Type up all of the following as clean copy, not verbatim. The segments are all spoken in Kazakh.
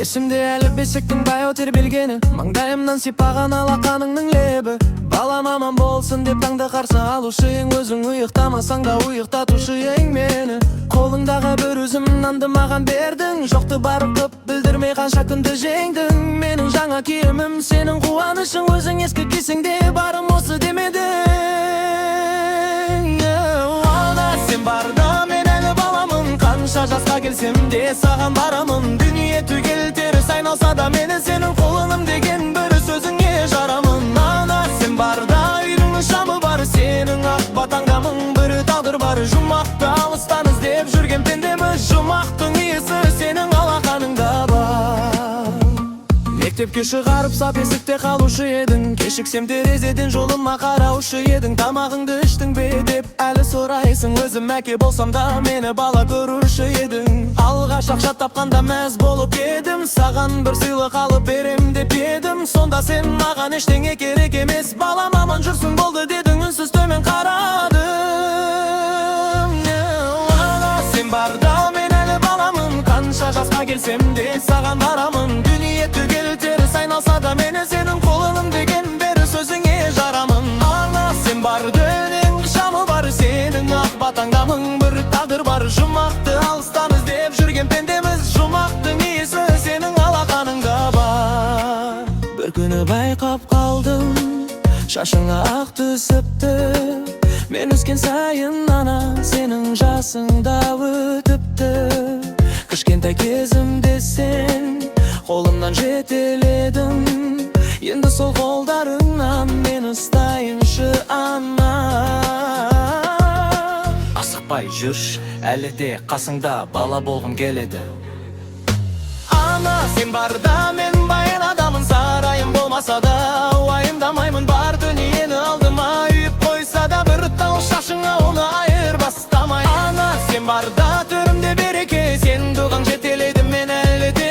Есімде әлі бесіктің баяу тербелгені, маңдайымнан сипаған алақаныңның лебі. Балам аман болсын деп таңды қарсы алушы ең, өзің ұйықтамасаң да ұйықтатушы ең мені. Қолыңдағы бір үзім нанды маған бердің, жоқты барып қып білдірмей қанша күнді жеңдің. Менің жаңа киімім сенің қуанышың, өзің ескі кисеңде барым осы демедің. Ана сен барда мен әлі баламын, қанша жасқа келсем де саған барамын. Дүние түгел теріс айналса да мені сенің қолыным деген бір сөзіңе жарамын. Ана сен барда үйдің шамы бар, сенің ақ батаңдамың бір тағдыр бар. Жұмақты алыстан іздеп жүрген пендеміз, жұмақтың иесі сенің алақаныңда бар. Мектепке шығарып сап есікте қалушы едің, кешіксем терезеден жолыма қараушы едің. Тамағыңды іштің бе деп әлі сұрайсың, өзім әке болсам да мені бала көруші едің. Алғаш ақша тапқанда мәз болып едім, саған бір сыйлық алып берем деп едім. Сонда сен маған ештеңе керек емес, балам аман жүрсің болды дедің, үнсіз төмен қарадым. Ана сен барда мен әлі баламын, қанша жасқа келсем де саған барамын. Дүние түгел теріс айналса да мені сенің қолыным деген бір сөзіңе жарамын. Ана сен бар дүниенің шамы бар, сенің ақ батаңдамың бір тағдыр бар. Жұмақты алыстан іздеп жүрген пендеміз, жұмақтың иесі сенің алақаныңда бар. Бір күні байқап қалдым, шашыңа ақ түсіпті. Мен өскен сайын ана сенің жасыңда өтіпті. Кішкентай кезімде сен қолымнан жетеледің, енді сол қолдарыңнан мен ұстайыншы ана. Асықпай жүрш, әлі де қасыңда бала болғым келеді. Ана сен барда мен баян адамын, сарайым болмаса да уайымдамаймын. Бар дүниені алдыма үйіп қойса да бір тал шашыңа оны айырбастамай. Ана сен барда төрімде береке, сен дұғаң жетелейді мен әлі де.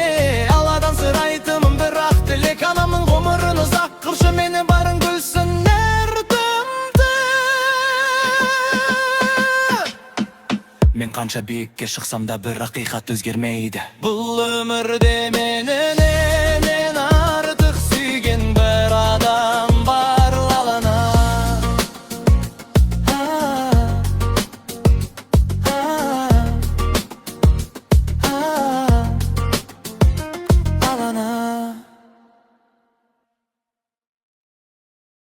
Алладан сұрайтымын бірақ тілек, анамның ғұмырын ұзақ қылшы, мені барың гүлсін әртімді. Мен қанша биікке шықсам да бір ақиқат өзгермейді. Бұл өмірде мені